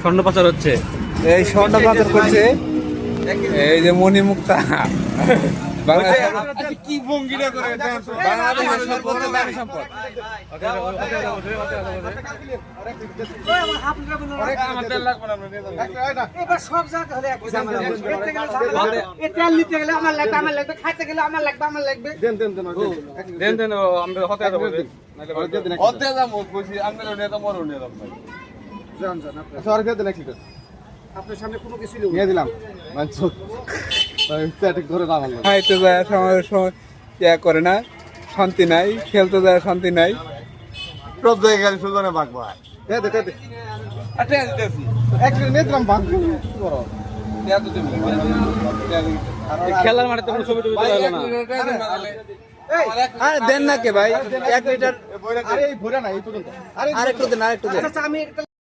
স্বর্ণ পাচার হচ্ছে। এই স্বর্ণ পাচার করছে এই যে মণিমুক্তা। কি ভঙ্গিটা করে বাংলাদেশের সর্বোচ্চ দামি সম্পদ। এবার সব জায়গা হলে এক ঝামেলা হবে। খেতে গেলে ঝামেলা হবে। এ তেল নিতে গেলে আমার লাগবে, খাইতে গেলে আমার লাগবে। দেন আমরা হতে যাবো। অতে দাম কইছি আমরা নিয়ে তো মরো নিয়ে দাম ভাই জান সর খেতে নাকি তো আপনার সামনে কোনো কিছু নিয়ে দিলাম মানছো পেট করে দাম আনলো খাইতে যায় সময় ইয়া করে না, শান্তি নাই। খেলতে যায় শান্তি নাই। সব জায়গায় সুজনে ভাগবা দে আচ্ছা দিতেছি একটা নিয়ে দিলাম ভাগ করো দেয়া তো তুমি খেলার মাঠে তো কোনো ছবি টবি তোলা হলো না। আরে দেন না কে ভাই, 1 লিটার। আরে এই ভরে না এই পর্যন্ত আরেকটু দেন, আরেকটু দেন। আচ্ছা আমি